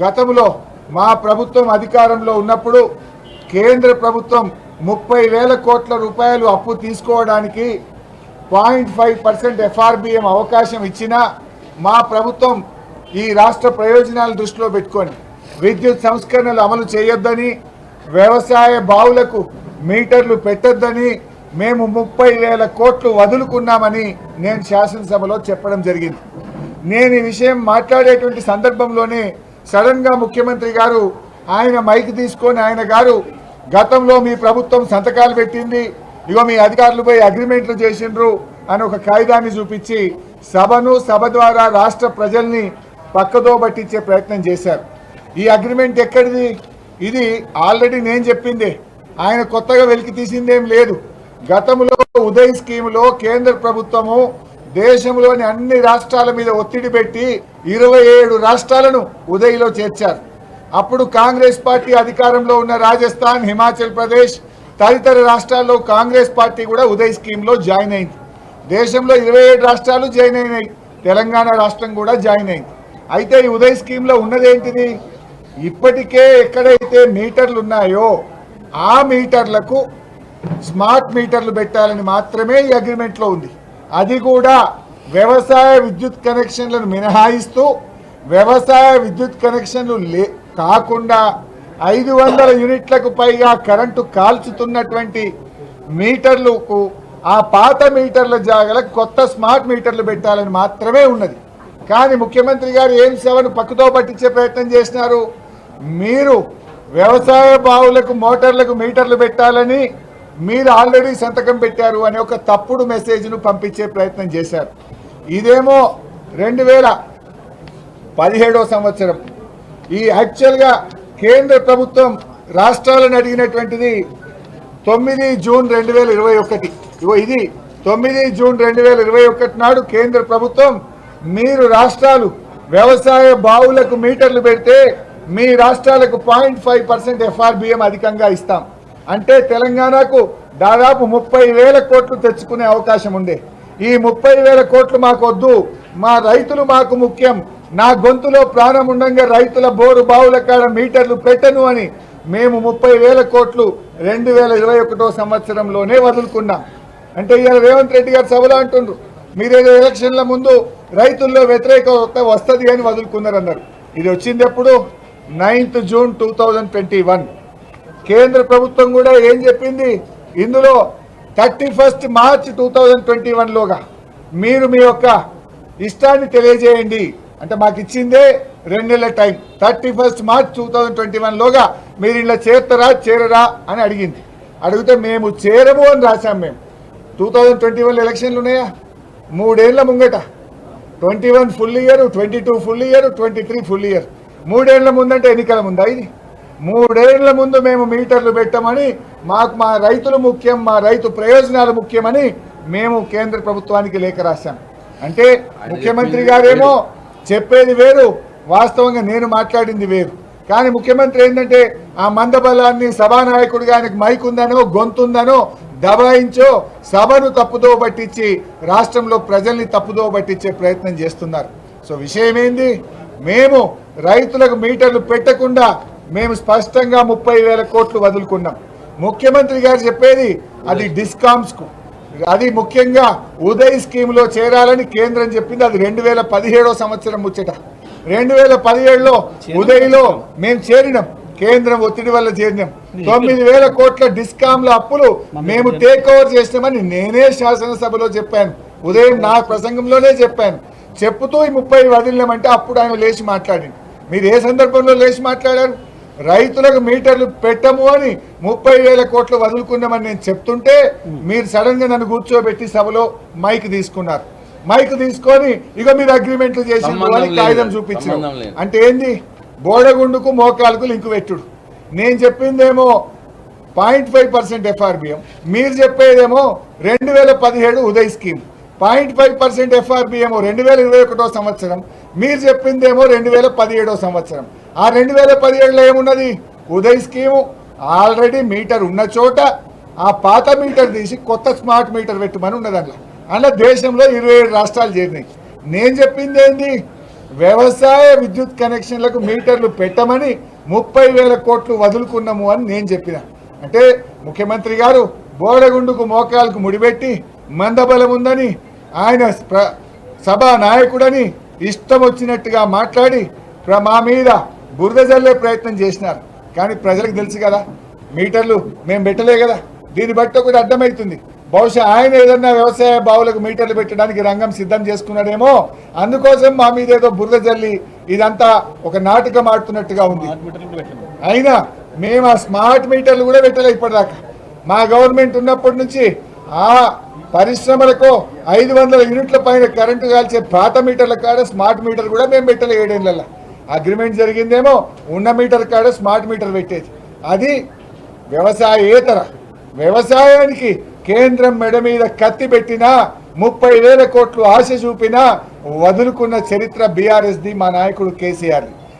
గతంలో మా ప్రభుత్వం అధికారంలో ఉన్నప్పుడు కేంద్ర ప్రభుత్వం 30,000 కోట్ల రూపాయలు అప్పు తీసుకోవడానికి 0.5% FRBM అవకాశం ఇచ్చినా మా ప్రభుత్వం ఈ రాష్ట్ర ప్రయోజనాలు దృష్టిలో పెట్టుకొని విద్యుత్ సంస్కరణలు అమలు చేయొద్దని, వ్యవసాయ బావులకు మీటర్లు పెట్టొద్దని మేము 30,000 కోట్లు వదులుకున్నామని నేను శాసనసభలో చెప్పడం జరిగింది. నేను ఈ విషయం మాట్లాడేటువంటి సందర్భంలోనే సడన్గా ముఖ్యమంత్రి గారు ఆయన మైక్ తీసుకొని ఆయన గారు గతంలో మీ ప్రభుత్వం సంతకాలు పెట్టింది, ఇగో మీ అధికారులు పోయి అగ్రిమెంట్లు చేసిండ్రు అని ఒక కాగితాన్ని చూపించి సభను సభ ద్వారా రాష్ట్ర ప్రజల్ని పక్కదో పట్టించే ప్రయత్నం చేశారు. ఈ అగ్రిమెంట్ ఎక్కడిది? ఇది ఆల్రెడీ నేను చెప్పిందే, ఆయన కొత్తగా వెలికి తీసిందేం లేదు. గతంలో ఉదయ్ స్కీములో కేంద్ర ప్రభుత్వము దేశంలోని అన్ని రాష్ట్రాల మీద ఒత్తిడి పెట్టి 27 రాష్ట్రాలను ఉదయ్లో చేర్చారు. అప్పుడు కాంగ్రెస్ పార్టీ అధికారంలో ఉన్న రాజస్థాన్, హిమాచల్ ప్రదేశ్ తదితర రాష్ట్రాల్లో కాంగ్రెస్ పార్టీ కూడా ఉదయ్ స్కీమ్లో జాయిన్ అయింది. దేశంలో 27 రాష్ట్రాలు జాయిన్ అయినాయి, తెలంగాణ రాష్ట్రం కూడా జాయిన్ అయింది. అయితే ఈ ఉదయ్ స్కీమ్లో ఉన్నదేంటిది? ఇప్పటికే ఎక్కడైతే మీటర్లు ఉన్నాయో ఆ మీటర్లకు స్మార్ట్ మీటర్లు పెట్టాలని మాత్రమే ఈ అగ్రిమెంట్లో ఉంది. అది కూడా వ్యవసాయ విద్యుత్ కనెక్షన్లను మినహాయిస్తూ వ్యవసాయ విద్యుత్ కనెక్షన్లు కాకుండా 500 యూనిట్లకు పైగా కరెంటు కాల్చుతున్నటువంటి మీటర్లకు ఆ పాత మీటర్ల జాగాలకు కొత్త స్మార్ట్ మీటర్లు పెట్టాలని మాత్రమే ఉన్నది. కానీ ముఖ్యమంత్రి గారు ఏం సేవను పక్కతో పట్టించే ప్రయత్నం చేసినారు. మీరు వ్యవసాయ బావులకు మోటార్లకు మీటర్లు పెట్టాలని మీరు ఆల్రెడీ సంతకం పెట్టారు అనే ఒక తప్పుడు మెసేజ్ను పంపించే ప్రయత్నం చేశారు. ఇదేమో 2017 సంవత్సరం. ఈ యాక్చువల్గా కేంద్ర ప్రభుత్వం రాష్ట్రాలను అడిగినటువంటిది 9 జూన్ 2021. ఇగో ఇది 9 జూన్ 2021 నాడు కేంద్ర ప్రభుత్వం మీరు రాష్ట్రాలు వ్యవసాయ బావులకు మీటర్లు పెడితే మీ రాష్ట్రాలకు 0.5% FRBM అధికంగా ఇస్తాం అంటే తెలంగాణకు దాదాపు 30,000 కోట్లు తెచ్చుకునే అవకాశం ఉండే. ఈ 30,000 కోట్లు మాకు వద్దు, మా రైతులు మాకు ముఖ్యం, నా గొంతులో ప్రాణం ఉండగా రైతుల బోరు బావుల కాడ మీటర్లు పెట్టను అని మేము 30,000 కోట్లు 2021 సంవత్సరంలోనే వదులుకున్నాం. అంటే ఇవాళ రేవంత్ రెడ్డి గారు సభలో అంటుండ్రు మీరేదో ఎలక్షన్ల ముందు రైతుల్లో వ్యతిరేకత వస్తుంది అని వదులుకున్నారన్నారు. ఇది వచ్చింది ఎప్పుడు? 9th June 2021. కేంద్ర ప్రభుత్వం కూడా ఏం చెప్పింది? ఇందులో 31 మార్చ్ 2021లోగా మీరు మీ యొక్క ఇష్టాన్ని తెలియజేయండి. అంటే మాకు ఇచ్చిందే 2 నెలల టైం. 31 మార్చ్ 2021లోగా మీరు ఇలా చేరతారా చేరరా అని అడిగింది. అడిగితే మేము చేరము అని రాశాం. మేము 2021 ఎలక్షన్లు ఉన్నాయా? 3 ఏళ్ల ముంగట 21 full year, 22 full year, 23 full year. 3 ఏళ్ల ముందంటే ఎన్నికల ముందా? ఇది 3 ఏళ్ల ముందు మేము మీటర్లు పెట్టమని, మాకు మా రైతులు ముఖ్యం, మా రైతు ప్రయోజనాలు ముఖ్యమని మేము కేంద్ర ప్రభుత్వానికి లేఖ రాశాం. అంటే ముఖ్యమంత్రి గారేమో చెప్పేది వేరు, వాస్తవంగా నేను మాట్లాడింది వేరు. కానీ ముఖ్యమంత్రి ఏంటంటే ఆ మందబలాన్ని సభానాయకుడిగా ఆయనకు మైక్ ఉందనో గొంతుందనో దబాయించో సభను తప్పుదో పట్టించి రాష్ట్రంలో ప్రజల్ని తప్పుదో పట్టించే ప్రయత్నం చేస్తున్నారు. సో విషయం ఏంది? మేము రైతులకు మీటర్లు పెట్టకుండా మేము స్పష్టంగా 30,000 కోట్లు వదులుకున్నాం. ముఖ్యమంత్రి గారు చెప్పేది అది డిస్కామ్స్కు, అది ముఖ్యంగా ఉదయ్ స్కీమ్లో చేరాలని కేంద్రం చెప్పింది. అది 2017 సంవత్సరం ముచ్చట. 2017లో ఉదయ్లో మేము చేరినాం, కేంద్రం ఒత్తిడి వల్ల చేరినాం. 9,000 కోట్ల డిస్కామ్ల అప్పులు మేము టేక్ ఓవర్ చేసినామని నేనే శాసనసభలో చెప్పాను. ఉదయం నా ప్రసంగంలోనే చెప్పాను. చెప్పుతూ ఈ 30 వదిలినామంటే అప్పుడు ఆయన లేచి మాట్లాడింది. మీరు ఏ సందర్భంలో లేచి మాట్లాడారు? రైతులకు మీటర్లు పెట్టము అని 30,000 కోట్లు వదులుకున్నామని నేను చెప్తుంటే మీరు సడన్ గా నన్ను కూర్చోబెట్టి సభలో మైక్ తీసుకున్నారు. మైక్ తీసుకొని ఇక మీరు అగ్రిమెంట్లు చేసి కాగితం చూపించారు. అంటే ఏంది? బోడగుండుకు మోకాలకు లింకు పెట్టుడు. నేను చెప్పిందేమో 0.5% FRBM, మీరు చెప్పేదేమో 2017 ఉదయ్ స్కీమ్. 0.5% FRBM 2021 సంవత్సరం, మీరు చెప్పిందేమో 2017 సంవత్సరం. ఆ 2017లో ఏమున్నది? ఉదయ్ స్కీము ఆల్రెడీ మీటర్ ఉన్న చోట ఆ పాత మీటర్ తీసి కొత్త స్మార్ట్ మీటర్ పెట్టమని ఉన్నది. అందులో దేశంలో 27 రాష్ట్రాలు చేరినాయి. నేను చెప్పింది ఏంది? వ్యవసాయ విద్యుత్ కనెక్షన్లకు మీటర్లు పెట్టమని 30,000 కోట్లు వదులుకున్నాము అని నేను చెప్పిన. అంటే ముఖ్యమంత్రి గారు బోడగుండుకు మోకాలకు ముడిపెట్టి మందబలం ఉందని ఆయన సభా నాయకుడని ఇష్టం వచ్చినట్టుగా మాట్లాడి మా మీద బురద జల్లే ప్రయత్నం చేసినారు. కానీ ప్రజలకు తెలుసు కదా, మీటర్లు మేము పెట్టలే కదా. దీన్ని బట్టి ఒకటి అర్థమవుతుంది, బహుశా ఆయన ఏదన్నా వ్యవసాయ బావులకు మీటర్లు పెట్టడానికి రంగం సిద్ధం చేసుకున్నాడేమో, అందుకోసం మా మీద ఏదో బురద జల్లి ఇదంతా ఒక నాటకం ఆడుతున్నట్టుగా ఉంది. అయినా మేము ఆ స్మార్ట్ మీటర్లు కూడా పెట్టలే ఇప్పటిదాకా. మా గవర్నమెంట్ ఉన్నప్పటి నుంచి ఆ పరిశ్రమలకు 500 యూనిట్ల పైన కరెంటు కాల్చే పాత మీటర్ల కాడ స్మార్ట్ మీటర్ కూడా మేము పెట్టలే. 7 ఏళ్లలో అగ్రిమెంట్ జరిగిందేమో ఉన్న మీటర్ కాడ స్మార్ట్ మీటర్ పెట్టేది. అది వ్యవసాయేతర. వ్యవసాయానికి కేంద్రం మెడ మీద కత్తి పెట్టినా 30,000 కోట్లు ఆశ చూపినా వదులుకున్న చరిత్ర బీఆర్ఎస్ది, మా నాయకుడు కేసీఆర్.